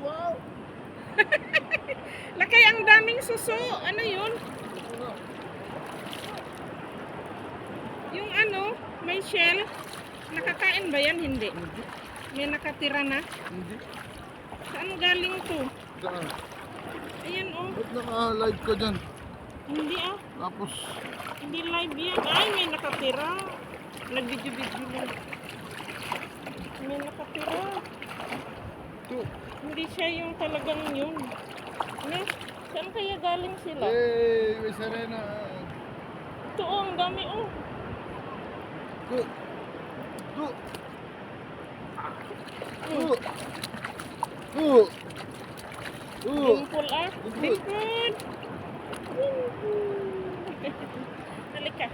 Wow! Lakay, ang daming suso. Ano yun? Yung ano, may shell. Nakakain ba yan? Hindi. Hindi. May nakatira na. Hindi. Saan galing to? Saan? Ayan oh. Ba't naka-live ka dyan? Hindi ah. Tapos, Hindi live yan. Ay, may nakatira. Nag-video-video lang. May nakatira. ito. Hindi siya yung talagang yun. Ano? Saan kaya galing sila? Yay! May Serena. Ito oh, ang dami oh. Ito. Ito. Ito. Ito. Ito. Dimple ah. Dimple. Dimple. Halika.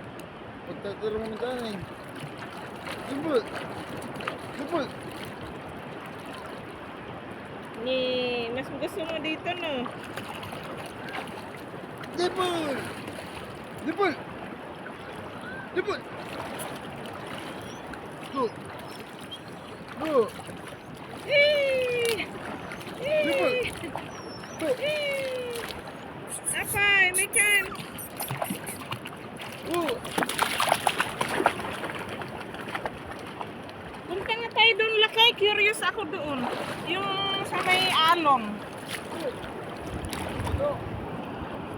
Pagtatira mo ng kanin. Dimple. Dimple. Ni, mas gusto mo dito no? Dimple. Dimple. Dimple. Ito. Ito. Eh! Dimple. Eh! Ito. Eh! Apay, may kan. Ito. Punta nga tayo doon, Lakay. Curious ako doon. Yung sa may alon. Ito.